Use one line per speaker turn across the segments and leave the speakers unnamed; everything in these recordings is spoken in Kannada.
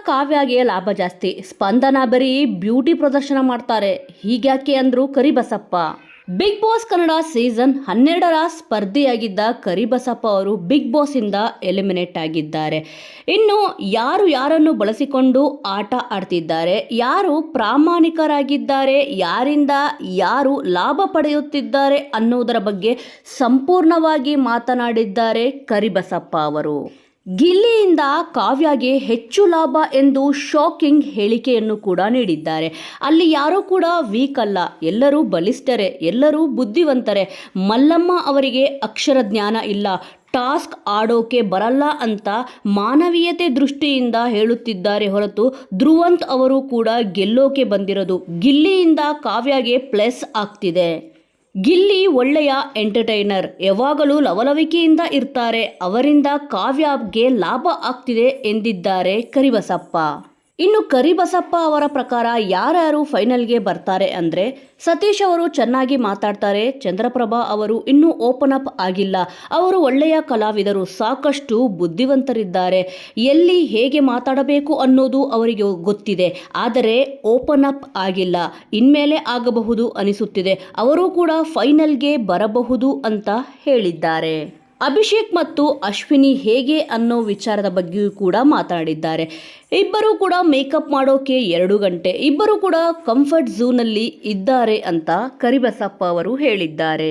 ಕಾವ್ಯಗೆ ಲಾಭ ಜಾಸ್ತಿ, ಸ್ಪಂದನ ಬರೀ ಬ್ಯೂಟಿ ಪ್ರದರ್ಶನ ಮಾಡ್ತಾರೆ, ಹೀಗ್ಯಾಕೆ ಅಂದ್ರು Karibasappa. Bigg Boss Kannada season 12ರ ಸ್ಪರ್ಧಿಯಾಗಿದ್ದ ಕರಿಬಸಪ್ಪ ಅವರು ಬಿಗ್ ಬಾಸ್ ಇಂದ ಎಲಿಮಿನೇಟ್ ಆಗಿದ್ದಾರೆ. ಇನ್ನು ಯಾರು ಯಾರನ್ನು ಬಳಸಿಕೊಂಡು ಆಟ ಆಡ್ತಿದ್ದಾರೆ, ಯಾರು ಪ್ರಾಮಾಣಿಕರಾಗಿದ್ದಾರೆ, ಯಾರಿಂದ ಯಾರು ಲಾಭ ಪಡೆಯುತ್ತಿದ್ದಾರೆ ಅನ್ನೋದರ ಬಗ್ಗೆ ಸಂಪೂರ್ಣವಾಗಿ ಮಾತನಾಡಿದ್ದಾರೆ ಕರಿಬಸಪ್ಪ ಅವರು. ಗಿಲ್ಲಿಯಿಂದ ಕಾವ್ಯಗೆ ಹೆಚ್ಚು ಲಾಭ ಎಂದು ಶಾಕಿಂಗ್ ಹೇಳಿಕೆಯನ್ನು ಕೂಡ ನೀಡಿದ್ದಾರೆ. ಅಲ್ಲಿ ಯಾರೂ ಕೂಡ ವೀಕ್ ಅಲ್ಲ, ಎಲ್ಲರೂ ಬಲಿಷ್ಠರೇ, ಎಲ್ಲರೂ ಬುದ್ಧಿವಂತರೆ. ಮಲ್ಲಮ್ಮ ಅವರಿಗೆ ಅಕ್ಷರ ಜ್ಞಾನ ಇಲ್ಲ, ಟಾಸ್ಕ್ ಆಡೋಕೆ ಬರಲ್ಲ ಅಂತ ಮಾನವೀಯತೆ ದೃಷ್ಟಿಯಿಂದ ಹೇಳುತ್ತಿದ್ದಾರೆ ಹೊರತು ಧ್ರುವಂತ್ ಅವರು ಕೂಡ ಗೆಲ್ಲೋಕೆ ಬಂದಿರೋದು. ಗಿಲ್ಲಿಯಿಂದ ಕಾವ್ಯಗೆ ಪ್ಲಸ್ ಆಗ್ತಿದೆ. ಗಿಲ್ಲಿ ಒಳ್ಳೆಯ ಎಂಟರ್ಟೈನರ್, ಯಾವಾಗಲೂ ಲವಲವಿಕೆಯಿಂದ ಇರ್ತಾರೆ, ಅವರಿಂದ ಕಾವ್ಯಗೆ ಲಾಭ ಆಗ್ತಿದೆ ಎಂದಿದ್ದಾರೆ ಕರಿಬಸಪ್ಪ. ಇನ್ನು ಕರಿಬಸಪ್ಪ ಅವರ ಪ್ರಕಾರ ಯಾರ್ಯಾರು ಫೈನಲ್ಗೆ ಬರ್ತಾರೆ ಅಂದರೆ, ಸತೀಶ್ ಅವರು ಚೆನ್ನಾಗಿ ಮಾತಾಡ್ತಾರೆ, ಚಂದ್ರಪ್ರಭಾ ಅವರು ಇನ್ನೂ ಓಪನ್ ಅಪ್ ಆಗಿಲ್ಲ, ಅವರು ಒಳ್ಳೆಯ ಕಲಾವಿದರು, ಸಾಕಷ್ಟು ಬುದ್ಧಿವಂತರಿದ್ದಾರೆ, ಎಲ್ಲಿ ಹೇಗೆ ಮಾತಾಡಬೇಕು ಅನ್ನೋದು ಅವರಿಗೆ ಗೊತ್ತಿದೆ, ಆದರೆ ಓಪನ್ ಅಪ್ ಆಗಿಲ್ಲ, ಇನ್ಮೇಲೆ ಆಗಬಹುದು ಅನಿಸುತ್ತಿದೆ, ಅವರು ಕೂಡ ಫೈನಲ್ಗೆ ಬರಬಹುದು ಅಂತ ಹೇಳಿದ್ದಾರೆ. ಅಭಿಷೇಕ್ ಮತ್ತು ಅಶ್ವಿನಿ ಹೇಗೆ ಅನ್ನೋ ವಿಚಾರದ ಬಗ್ಗೆಯೂ ಕೂಡ ಮಾತನಾಡಿದ್ದಾರೆ. ಇಬ್ಬರು ಕೂಡ ಮೇಕಪ್ ಮಾಡೋಕೆ 2 ಗಂಟೆ, ಇಬ್ಬರು ಕೂಡ ಕಂಫರ್ಟ್ ಝೋನಲ್ಲಿ ಇದ್ದಾರೆ ಅಂತ ಕರಿಬಸಪ್ಪ ಅವರು ಹೇಳಿದ್ದಾರೆ.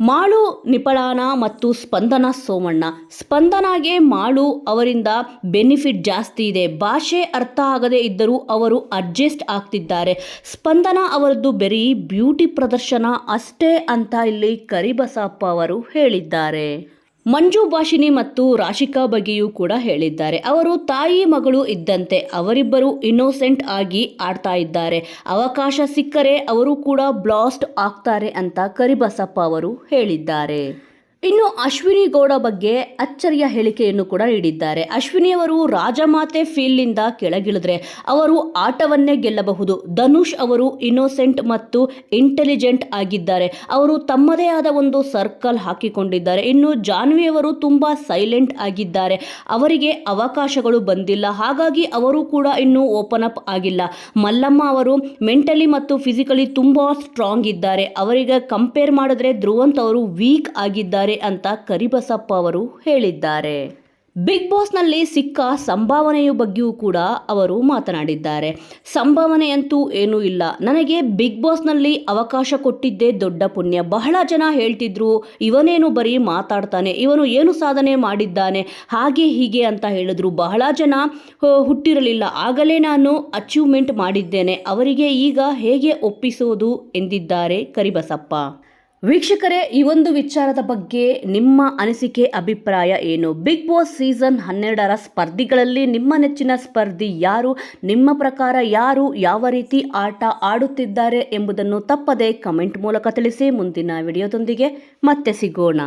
ಮಾಳು ನಿಪಳಾನ ಮತ್ತು ಸ್ಪಂದನ ಸೋಮಣ್ಣ. ಸ್ಪಂದನಾಗೆ ಮಾಳು ಅವರಿಂದ ಬೆನಿಫಿಟ್ ಜಾಸ್ತಿ ಇದೆ, ಭಾಷೆ ಅರ್ಥ ಆಗದೇ ಇದ್ದರೂ ಅವರು ಅಡ್ಜಸ್ಟ್ ಆಗ್ತಿದ್ದಾರೆ. ಸ್ಪಂದನ ಅವರದ್ದು ಬರೀ ಬ್ಯೂಟಿ ಪ್ರದರ್ಶನ ಅಷ್ಟೇ ಅಂತ ಇಲ್ಲಿ ಕರಿಬಸಪ್ಪ ಅವರು ಹೇಳಿದ್ದಾರೆ. ಮಂಜು ಭಾಷಿನಿ ಮತ್ತು ರಾಶಿಕಾ ಬಗ್ಗೆಯೂ ಕೂಡ ಹೇಳಿದ್ದಾರೆ. ಅವರು ತಾಯಿ ಮಗಳು ಇದ್ದಂತೆ, ಅವರಿಬ್ಬರು ಇನ್ನೋಸೆಂಟ್ ಆಗಿ ಆಡ್ತಾ ಇದ್ದಾರೆ, ಅವಕಾಶ ಸಿಕ್ಕರೆ ಅವರು ಕೂಡ ಬ್ಲಾಸ್ಟ್ ಆಗ್ತಾರೆ ಅಂತ ಕರಿಬಸಪ್ಪ ಅವರು ಹೇಳಿದ್ದಾರೆ. ಇನ್ನು ಅಶ್ವಿನಿ ಗೌಡ ಬಗ್ಗೆ ಅಚ್ಚರಿಯ ಹೇಳಿಕೆಯನ್ನು ಕೂಡ ನೀಡಿದ್ದಾರೆ. ಅಶ್ವಿನಿಯವರು ರಾಜಮಾತೆ ಫೀಲ್ಡ್ನಿಂದ ಕೆಳಗಿಳಿದ್ರೆ ಅವರು ಆಟವನ್ನೇ ಗೆಲ್ಲಬಹುದು. ಧನುಷ್ ಅವರು ಇನ್ನೋಸೆಂಟ್ ಮತ್ತು ಇಂಟೆಲಿಜೆಂಟ್ ಆಗಿದ್ದಾರೆ, ಅವರು ತಮ್ಮದೇ ಆದ ಒಂದು ಸರ್ಕಲ್ ಹಾಕಿಕೊಂಡಿದ್ದಾರೆ. ಇನ್ನು ಜಾನ್ವಿಯವರು ತುಂಬ ಸೈಲೆಂಟ್ ಆಗಿದ್ದಾರೆ, ಅವರಿಗೆ ಅವಕಾಶಗಳು ಬಂದಿಲ್ಲ, ಹಾಗಾಗಿ ಅವರು ಕೂಡ ಇನ್ನೂ ಓಪನ್ ಅಪ್ ಆಗಿಲ್ಲ. ಮಲ್ಲಮ್ಮ ಅವರು ಮೆಂಟಲಿ ಮತ್ತು ಫಿಸಿಕಲಿ ತುಂಬ ಸ್ಟ್ರಾಂಗ್ ಇದ್ದಾರೆ, ಅವರಿಗೆ ಕಂಪೇರ್ ಮಾಡಿದ್ರೆ ಧ್ರುವಂತ್ ಅವರು ವೀಕ್ ಆಗಿದ್ದಾರೆ ಅಂತ ಕರಿಬಸಪ್ಪ ಅವರು ಹೇಳಿದ್ದಾರೆ. ಬಿಗ್ ಬಾಸ್ನಲ್ಲಿ ಸಿಕ್ಕ ಸಂಭಾವನೆಯ ಬಗ್ಗೆಯೂ ಕೂಡ ಅವರು ಮಾತನಾಡಿದ್ದಾರೆ. ಸಂಭಾವನೆಯಂತೂ ಏನೂ ಇಲ್ಲ, ನನಗೆ ಬಿಗ್ ಬಾಸ್ನಲ್ಲಿ ಅವಕಾಶ ಕೊಟ್ಟಿದ್ದೇ ದೊಡ್ಡ ಪುಣ್ಯ. ಬಹಳ ಜನ ಹೇಳ್ತಿದ್ರು, ಇವನೇನು ಬರೀ ಮಾತಾಡ್ತಾನೆ, ಇವನು ಏನು ಸಾಧನೆ ಮಾಡಿದ್ದಾನೆ, ಹಾಗೆ ಹೀಗೆ ಅಂತ ಹೇಳಿದ್ರು. ಬಹಳ ಜನ ಹುಟ್ಟಿರಲಿಲ್ಲ, ಆಗಲೇ ನಾನು ಅಚೀವ್ಮೆಂಟ್ ಮಾಡಿದ್ದೇನೆ, ಅವರಿಗೆ ಈಗ ಹೇಗೆ ಒಪ್ಪಿಸೋದು ಎಂದಿದ್ದಾರೆ ಕರಿಬಸಪ್ಪ. ವೀಕ್ಷಕರೇ, ಈ ಒಂದು ವಿಚಾರದ ಬಗ್ಗೆ ನಿಮ್ಮ ಅನಿಸಿಕೆ ಅಭಿಪ್ರಾಯ ಏನು? ಬಿಗ್ ಬಾಸ್ ಸೀಸನ್ 12ರ ಸ್ಪರ್ಧಿಗಳಲ್ಲಿ ನಿಮ್ಮ ನೆಚ್ಚಿನ ಸ್ಪರ್ಧಿ ಯಾರು? ನಿಮ್ಮ ಪ್ರಕಾರ ಯಾರು ಯಾವ ರೀತಿ ಆಟ ಆಡುತ್ತಿದ್ದಾರೆ ಎಂಬುದನ್ನು ತಪ್ಪದೆ ಕಮೆಂಟ್ ಮೂಲಕ ತಿಳಿಸಿ. ಮುಂದಿನ ವಿಡಿಯೋದೊಂದಿಗೆ ಮತ್ತೆ ಸಿಗೋಣ.